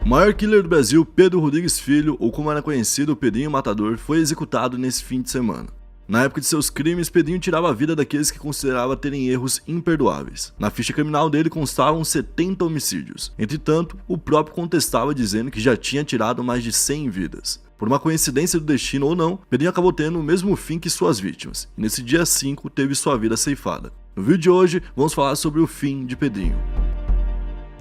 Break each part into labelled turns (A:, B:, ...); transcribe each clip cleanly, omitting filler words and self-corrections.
A: O maior killer do Brasil, Pedro Rodrigues Filho, ou como era conhecido, o Pedrinho Matador, foi executado nesse fim de semana. Na época de seus crimes, Pedrinho tirava a vida daqueles que considerava terem erros imperdoáveis. Na ficha criminal dele constavam 70 homicídios. Entretanto, o próprio contestava dizendo que já tinha tirado mais de 100 vidas. Por uma coincidência do destino ou não, Pedrinho acabou tendo o mesmo fim que suas vítimas, e nesse dia 5 teve sua vida ceifada. No vídeo de hoje, vamos falar sobre o fim de Pedrinho.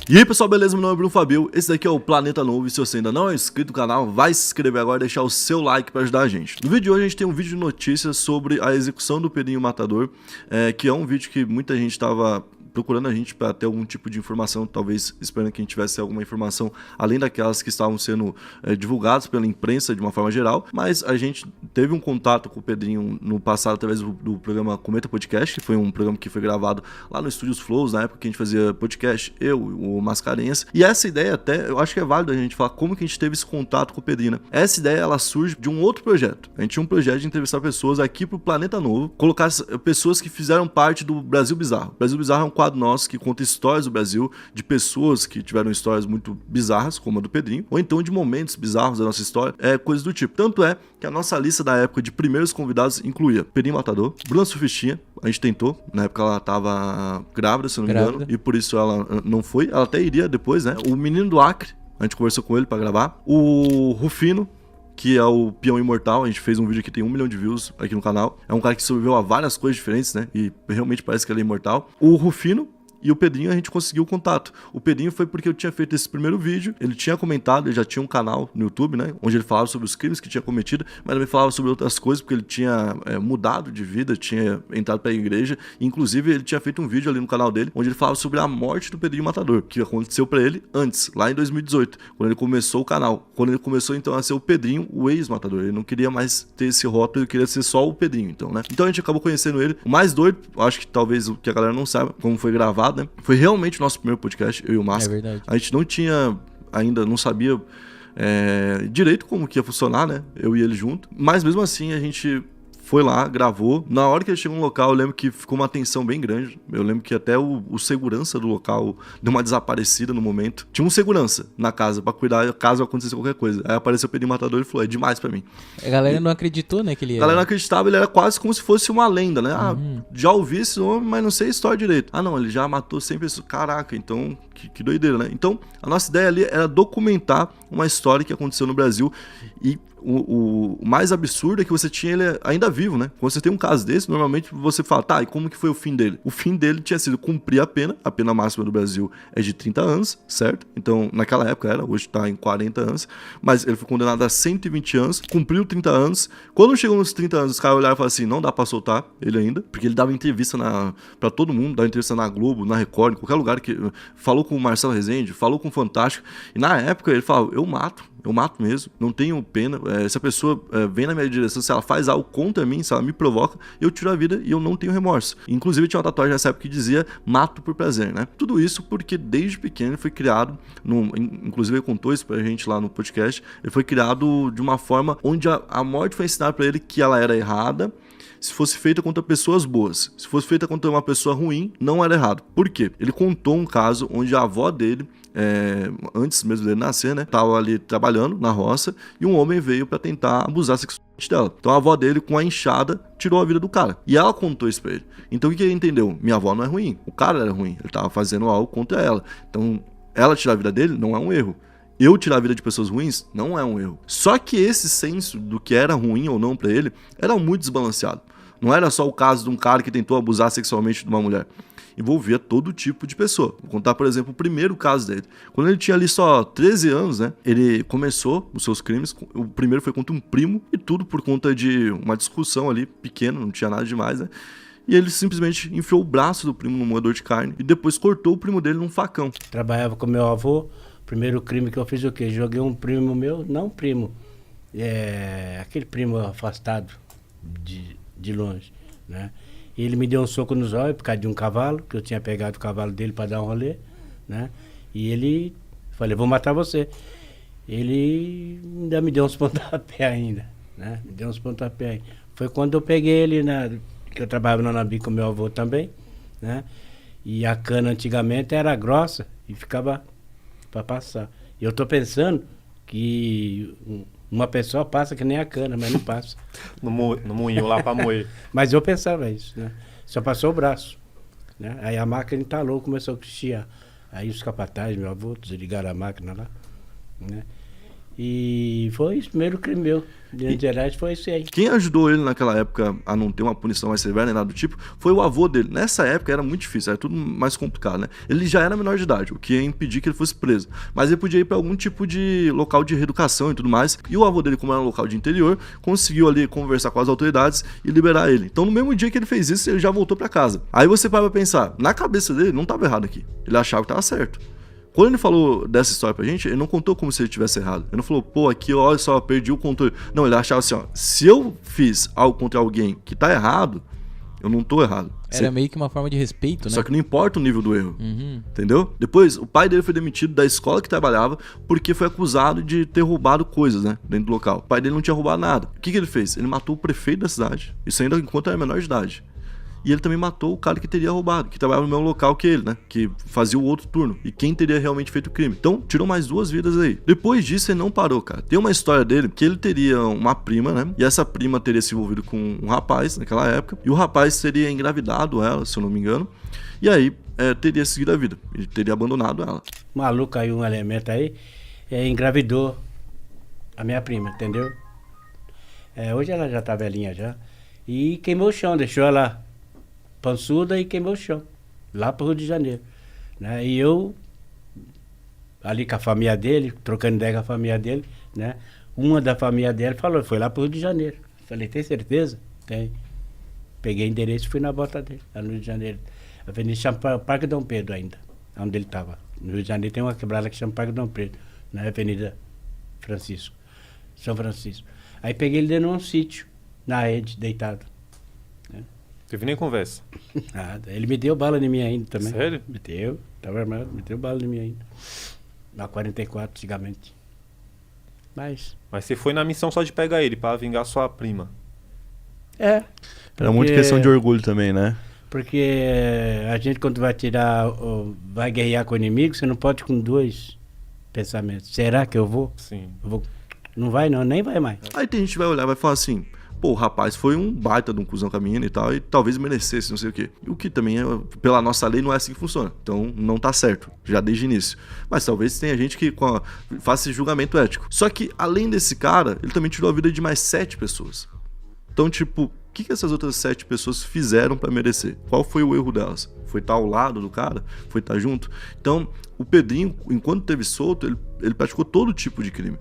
A: E aí pessoal, beleza? Meu nome é Bruno Fabio, esse daqui é o Planeta Novo e se você ainda não é inscrito no canal, vai se inscrever agora e deixar o seu like para ajudar a gente. No vídeo de hoje a gente tem um vídeo de notícias sobre a execução do Pedrinho Matador, que é um vídeo que muita gente estava procurando a gente para ter algum tipo de informação, talvez esperando que a gente tivesse alguma informação além daquelas que estavam sendo divulgadas pela imprensa de uma forma geral, mas a gente teve um contato com o Pedrinho no passado através do programa Cometa Podcast, que foi um programa que foi gravado lá no Estúdios Flows, na época que a gente fazia podcast, eu, o Mascarenhas, e essa ideia até, eu acho que é válido a gente falar como que a gente teve esse contato com o Pedrinho, né? Essa ideia, ela surge de um outro projeto. A gente tinha um projeto de entrevistar pessoas aqui pro Planeta Novo, colocar pessoas que fizeram parte do Brasil Bizarro. O Brasil Bizarro é um quadro nosso que conta histórias do Brasil, de pessoas que tiveram histórias muito bizarras, como a do Pedrinho, ou então de momentos bizarros da nossa história, coisas do tipo. Tanto é que a nossa lista da época de primeiros convidados incluía Pedrinho Matador, Bruna Surfistinha, a gente tentou, na época ela tava grávida, se eu não me engano, e por isso ela não foi, ela até iria depois, né? O Menino do Acre, a gente conversou com ele pra gravar, o Rufino, que é o Peão Imortal, a gente fez um vídeo que tem 1 milhão de views aqui no canal, é um cara que sobreviveu a várias coisas diferentes, né, e realmente parece que ele é imortal. O Rufino e o Pedrinho a gente conseguiu o contato. O Pedrinho foi porque eu tinha feito esse primeiro vídeo, ele tinha comentado, ele já tinha um canal no YouTube, né, onde ele falava sobre os crimes que tinha cometido, mas também falava sobre outras coisas, porque ele tinha mudado de vida, tinha entrado pra igreja, e, inclusive ele tinha feito um vídeo ali no canal dele, onde ele falava sobre a morte do Pedrinho Matador, que aconteceu pra ele antes, lá em 2018, quando ele começou o canal, quando ele começou então a ser o Pedrinho, o ex-matador, ele não queria mais ter esse rótulo, ele queria ser só o Pedrinho, então, né. Então a gente acabou conhecendo ele. O mais doido, acho que talvez o que a galera não saiba, como foi gravado, né? Foi realmente o nosso primeiro podcast, eu e o Máscara.
B: É verdade.
A: A gente não tinha ainda, não sabia direito como que ia funcionar, né? Eu e ele junto. Mas mesmo assim a gente foi lá, gravou. Na hora que ele chegou no local, eu lembro que ficou uma tensão bem grande. Eu lembro que até o segurança do local deu uma desaparecida no momento. Tinha um segurança na casa pra cuidar caso acontecesse qualquer coisa. Aí apareceu o Pedrinho Matador e falou, é demais pra mim.
B: A galera não acreditou, né, que ele ia...
A: A galera não acreditava, ele era quase como se fosse uma lenda, né? Ah, já ouvi esse nome, mas não sei a história direito. Ah, não, ele já matou 100 pessoas. Caraca, então, que doideira, né? Então, a nossa ideia ali era documentar uma história que aconteceu no Brasil e o mais absurdo é que você tinha ele ainda vivo, né? Quando você tem um caso desse, normalmente você fala, tá, e como que foi o fim dele? O fim dele tinha sido cumprir a pena máxima do Brasil é de 30 anos, certo? Então, naquela época era, hoje tá em 40 anos, mas ele foi condenado a 120 anos, cumpriu 30 anos. Quando chegou nos 30 anos, os caras olharam e falaram assim, não dá pra soltar ele ainda, porque ele dava entrevista pra todo mundo, dava entrevista na Globo, na Record, em qualquer lugar, que falou com o Marcelo Rezende, falou com o Fantástico, e na época ele falava, eu mato mesmo, não tenho pena, se a pessoa vem na minha direção, se ela faz algo contra mim, se ela me provoca, eu tiro a vida e eu não tenho remorso. Inclusive tinha uma tatuagem nessa época que dizia, mato por prazer, né? Tudo isso porque desde pequeno ele foi criado, inclusive ele contou isso pra gente lá no podcast, ele foi criado de uma forma onde a morte foi ensinada pra ele que ela era errada, se fosse feita contra pessoas boas. Se fosse feita contra uma pessoa ruim, não era errado. Por quê? Ele contou um caso onde a avó dele, antes mesmo dele nascer, né, tava ali trabalhando na roça e um homem veio pra tentar abusar sexualmente dela. Então a avó dele, com a enxada, tirou a vida do cara. E ela contou isso pra ele. Então o que ele entendeu? Minha avó não é ruim, o cara era ruim, ele tava fazendo algo contra ela. Então ela tirar a vida dele não é um erro. Eu tirar a vida de pessoas ruins não é um erro. Só que esse senso do que era ruim ou não pra ele era muito desbalanceado. Não era só o caso de um cara que tentou abusar sexualmente de uma mulher. Envolvia todo tipo de pessoa. Vou contar, por exemplo, o primeiro caso dele. Quando ele tinha ali só 13 anos, né? Ele começou os seus crimes. O primeiro foi contra um primo e tudo por conta de uma discussão ali pequena, não tinha nada demais, né? E ele simplesmente enfiou o braço do primo num moedor de carne e depois cortou o primo dele num facão.
C: Trabalhava com meu avô. Primeiro crime que eu fiz o quê? Joguei um primo meu, não primo, aquele primo afastado de longe, né? E ele me deu um soco nos olhos por causa de um cavalo, que eu tinha pegado o cavalo dele para dar um rolê, né? E ele, falei, vou matar você. Ele ainda me deu uns pontapés ainda, né? Me deu uns pontapés aí. Foi quando eu peguei ele, que eu trabalhava no Nabi com meu avô também, né? E a cana antigamente era grossa e ficava para passar. E eu tô pensando que uma pessoa passa que nem a cana, mas não passa.
D: No moinho lá pra moer.
C: Mas eu pensava isso, né? Só passou o braço, né? Aí a máquina entalou, começou a chiar. Aí os capatazes, meu avô, desligaram a máquina lá, né? E foi isso, primeiro crime meu. De Minas Gerais foi isso aí.
A: Quem ajudou ele naquela época a não ter uma punição mais severa nem nada do tipo foi o avô dele. Nessa época era muito difícil, era tudo mais complicado, né? Ele já era menor de idade, o que ia impedir que ele fosse preso. Mas ele podia ir para algum tipo de local de reeducação e tudo mais. E o avô dele, como era um local de interior, conseguiu ali conversar com as autoridades e liberar ele. Então no mesmo dia que ele fez isso, ele já voltou para casa. Aí você para pensar, na cabeça dele não estava errado aqui. Ele achava que estava certo. Quando ele falou dessa história pra gente, ele não contou como se ele tivesse errado. Ele não falou, pô, aqui, olha só, perdi o controle. Não, ele achava assim, ó, se eu fiz algo contra alguém que tá errado, eu não tô errado.
B: Era meio que uma forma de respeito, né?
A: Só que não importa o nível do erro, entendeu? Depois, o pai dele foi demitido da escola que trabalhava porque foi acusado de ter roubado coisas, né, dentro do local. O pai dele não tinha roubado nada. O que ele fez? Ele matou o prefeito da cidade, isso ainda enquanto era menor de idade. E ele também matou o cara que teria roubado, que trabalhava no mesmo local que ele, né? Que fazia o outro turno. E quem teria realmente feito o crime. Então, tirou mais 2 vidas aí. Depois disso, ele não parou, cara. Tem uma história dele que ele teria uma prima, né? E essa prima teria se envolvido com um rapaz naquela época. E o rapaz teria engravidado ela, se eu não me engano. E aí, teria seguido a vida. Ele teria abandonado ela.
C: Maluco aí, um elemento aí, engravidou a minha prima, entendeu? Hoje ela já tá velhinha já. E queimou o chão, deixou ela pançuda e queimou o chão, lá pro Rio de Janeiro, né? E eu, ali com a família dele, trocando ideia com a família dele, né? Uma da família dele falou, foi lá pro Rio de Janeiro. Falei, tem certeza? Tem. Peguei o endereço e fui na bota dele, lá no Rio de Janeiro. A avenida chama Parque Dom Pedro ainda, onde ele estava. No Rio de Janeiro tem uma quebrada que chama Parque Dom Pedro, na Avenida São Francisco. Aí peguei ele dentro de um sítio, na rede, deitado.
D: Teve nem conversa.
C: Nada. Ele me deu bala em mim ainda também.
D: Sério?
C: Meteu, tava armado, meteu bala em mim ainda. Na 44, antigamente. Mas
D: você foi na missão só de pegar ele, pra vingar sua prima.
E: Era muito questão de orgulho também, né?
C: Porque a gente, quando vai vai guerrear com o inimigo, você não pode ir com 2 pensamentos. Será que eu vou?
D: Sim.
C: Eu vou? Não vai não, nem vai mais.
A: Aí tem gente que vai olhar e vai falar assim, pô, o rapaz foi um baita de um cuzão com a menina e tal, e talvez merecesse, não sei o quê. O que também, pela nossa lei, não é assim que funciona. Então, não tá certo, já desde o início. Mas talvez tenha gente que faça esse julgamento ético. Só que, além desse cara, ele também tirou a vida de mais 7 pessoas. Então, tipo, o que essas outras 7 pessoas fizeram pra merecer? Qual foi o erro delas? Foi estar ao lado do cara? Foi estar junto? Então, o Pedrinho, enquanto esteve solto, ele praticou todo tipo de crime.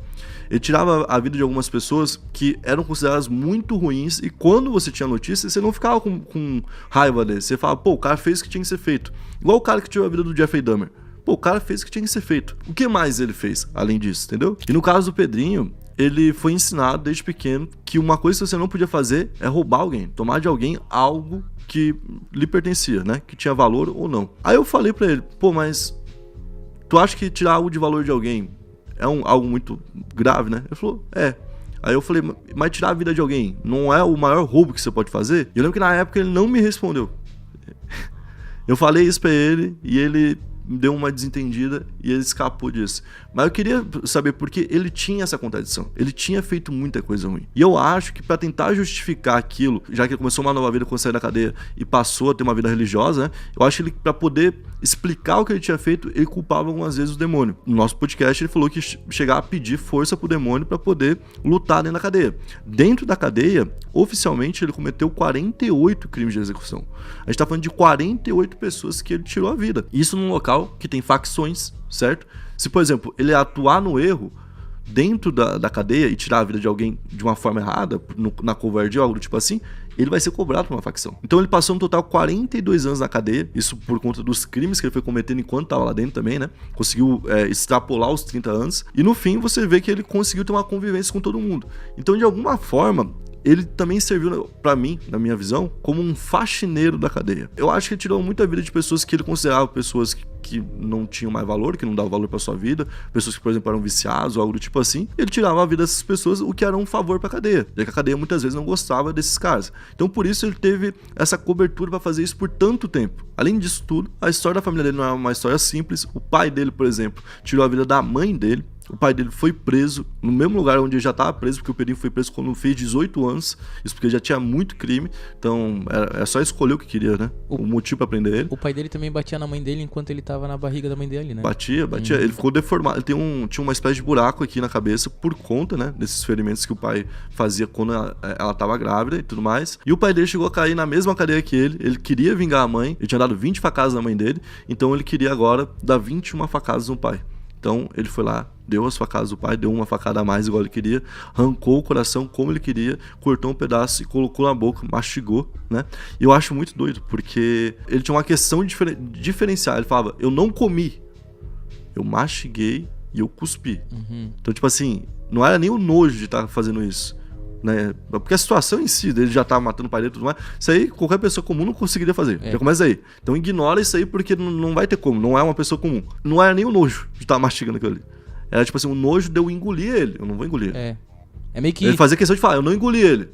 A: Ele tirava a vida de algumas pessoas que eram consideradas muito ruins, e quando você tinha notícia, você não ficava com raiva dele. Você falava, pô, o cara fez o que tinha que ser feito. Igual o cara que tirou a vida do Jeffrey Dahmer. Pô, o cara fez o que tinha que ser feito. O que mais ele fez, além disso, entendeu? E no caso do Pedrinho, ele foi ensinado desde pequeno que uma coisa que você não podia fazer é roubar alguém, tomar de alguém algo que lhe pertencia, né? Que tinha valor ou não. Aí eu falei pra ele, pô, mas tu acha que tirar algo de valor de alguém é algo muito grave, né? Ele falou, é. Aí eu falei, mas tirar a vida de alguém não é o maior roubo que você pode fazer? E eu lembro que na época ele não me respondeu. Eu falei isso pra ele e ele deu uma desentendida e ele escapou disso. Mas eu queria saber por que ele tinha essa contradição. Ele tinha feito muita coisa ruim. E eu acho que pra tentar justificar aquilo, já que ele começou uma nova vida quando saiu da cadeia e passou a ter uma vida religiosa, né? Eu acho que ele, pra poder explicar o que ele tinha feito, ele culpava algumas vezes o demônio. No nosso podcast ele falou que chegava a pedir força pro demônio pra poder lutar dentro da cadeia. Dentro da cadeia, oficialmente ele cometeu 48 crimes de execução. A gente tá falando de 48 pessoas que ele tirou a vida. Isso num local que tem facções, certo? Se, por exemplo, ele atuar no erro dentro da cadeia e tirar a vida de alguém de uma forma errada, na covardia ou algo do tipo assim, ele vai ser cobrado por uma facção. Então ele passou no total 42 anos na cadeia, isso por conta dos crimes que ele foi cometendo enquanto estava lá dentro também, né? Conseguiu extrapolar os 30 anos, e no fim você vê que ele conseguiu ter uma convivência com todo mundo. Então, de alguma forma, ele também serviu pra mim, na minha visão, como um faxineiro da cadeia. Eu acho que ele tirou muita vida de pessoas que ele considerava pessoas que não tinham mais valor, que não davam valor pra sua vida, pessoas que, por exemplo, eram viciados ou algo do tipo assim. Ele tirava a vida dessas pessoas, o que era um favor pra cadeia, já que a cadeia muitas vezes não gostava desses caras. Então, por isso, ele teve essa cobertura pra fazer isso por tanto tempo. Além disso tudo, a história da família dele não é uma história simples. O pai dele, por exemplo, tirou a vida da mãe dele. O pai dele foi preso no mesmo lugar onde ele já estava preso, porque o Pedrinho foi preso quando fez 18 anos. Isso porque ele já tinha muito crime. Então, é só escolher o que queria, né? O motivo pra prender ele.
B: O pai dele também batia na mãe dele enquanto ele tava na barriga da mãe dele, né?
A: Batia. Ele ficou deformado. Ele tinha uma espécie de buraco aqui na cabeça por conta, né? Desses ferimentos que o pai fazia quando ela tava grávida e tudo mais. E o pai dele chegou a cair na mesma cadeia que ele. Ele queria vingar a mãe. Ele tinha dado 20 facadas na mãe dele. Então, ele queria agora dar 21 facadas no pai. Então, ele foi lá, deu as facadas do pai, deu uma facada a mais igual ele queria, arrancou o coração como ele queria, cortou um pedaço e colocou na boca, mastigou, né? E eu acho muito doido, porque ele tinha uma questão de diferenciar. Ele falava, eu não comi, eu mastiguei e eu cuspi. Então, tipo assim, não era nem o nojo de estar fazendo isso, né? Porque a situação em si, dele já tá matando o pai dele e tudo mais, isso aí qualquer pessoa comum não conseguiria fazer. Já começa aí. Então ignora isso aí porque não vai ter como, não é uma pessoa comum. Não era nem o nojo de estar mastigando aquilo ali. Era tipo assim, o nojo de eu engolir ele. Eu não vou engolir.
B: É meio que...
A: Ele fazia questão de falar, eu não engoli ele.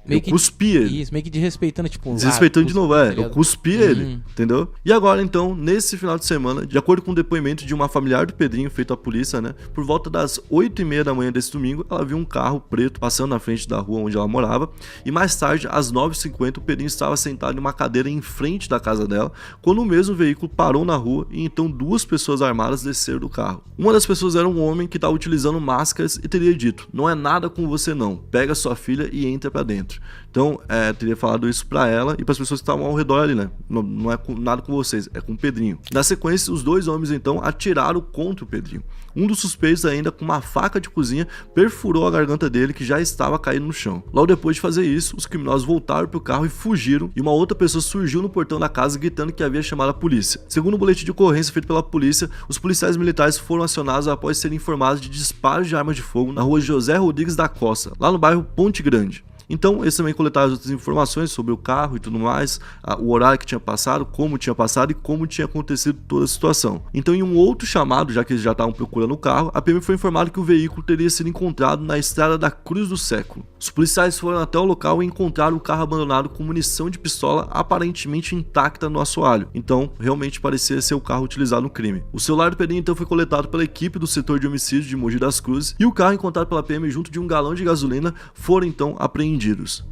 B: Meio
A: eu cuspi ele.
B: Isso, meio que desrespeitando, tipo...
A: Desrespeitando de novo,
B: tá
A: eu cuspi ele, entendeu? E agora, então, nesse final de semana, de acordo com o depoimento de uma familiar do Pedrinho feito à polícia, né? Por volta das 8h30 da manhã desse domingo, ela viu um carro preto passando na frente da rua onde ela morava. E mais tarde, às 9h50, o Pedrinho estava sentado em uma cadeira em frente da casa dela, quando o mesmo veículo parou na rua e então 2 pessoas armadas desceram do carro. Uma das pessoas era um homem que estava utilizando máscaras e teria dito, não é nada com você não, pega sua filha e entra pra dentro. Então, teria falado isso pra ela e pras pessoas que estavam ao redor ali, né? Não é nada com vocês, é com o Pedrinho. Na sequência, os 2 homens, então, atiraram contra o Pedrinho. Um dos suspeitos, ainda com uma faca de cozinha, perfurou a garganta dele, que já estava caindo no chão. Logo depois de fazer isso, os criminosos voltaram pro carro e fugiram, e uma outra pessoa surgiu no portão da casa gritando que havia chamado a polícia. Segundo o boletim de ocorrência feito pela polícia, os policiais militares foram acionados após serem informados de disparos de armas de fogo na rua José Rodrigues da Costa, lá no bairro Ponte Grande. Então, eles também coletaram as outras informações sobre o carro e tudo mais, o horário que tinha passado, como tinha passado e como tinha acontecido toda a situação. Então, em um outro chamado, já que eles já estavam procurando o carro, a PM foi informada que o veículo teria sido encontrado na estrada da Cruz do Século. Os policiais foram até o local e encontraram o carro abandonado com munição de pistola aparentemente intacta no assoalho. Então, realmente parecia ser o carro utilizado no crime. O celular do Pedrinho então foi coletado pela equipe do setor de homicídio de Mogi das Cruzes e o carro encontrado pela PM junto de um galão de gasolina foram então apreendidos.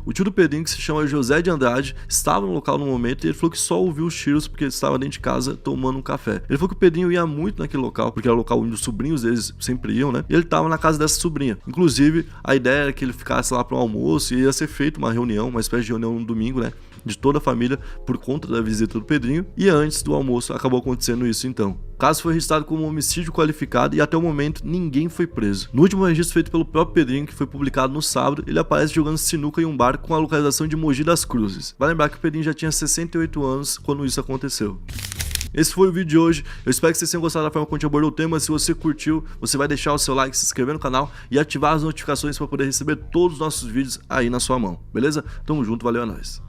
A: O tio do Pedrinho, que se chama José de Andrade, estava no local no momento e ele falou que só ouviu os tiros porque ele estava dentro de casa tomando um café. Ele falou que o Pedrinho ia muito naquele local, porque era o local onde os sobrinhos deles sempre iam, né? E ele estava na casa dessa sobrinha. Inclusive, a ideia era que ele ficasse lá para um almoço e ia ser feita uma reunião, uma espécie de reunião no domingo, né? De toda a família por conta da visita do Pedrinho. E antes do almoço acabou acontecendo isso então. O caso foi registrado como homicídio qualificado e até o momento ninguém foi preso. No último registro feito pelo próprio Pedrinho, que foi publicado no sábado, ele aparece jogando sinuca em um bar com a localização de Mogi das Cruzes. Vai lembrar que o Pedrinho já tinha 68 anos quando isso aconteceu. Esse foi o vídeo de hoje, eu espero que vocês tenham gostado da forma como a gente abordou o tema. Se você curtiu, você vai deixar o seu like, se inscrever no canal e ativar as notificações para poder receber todos os nossos vídeos aí na sua mão, beleza? Tamo junto, valeu, é nóis.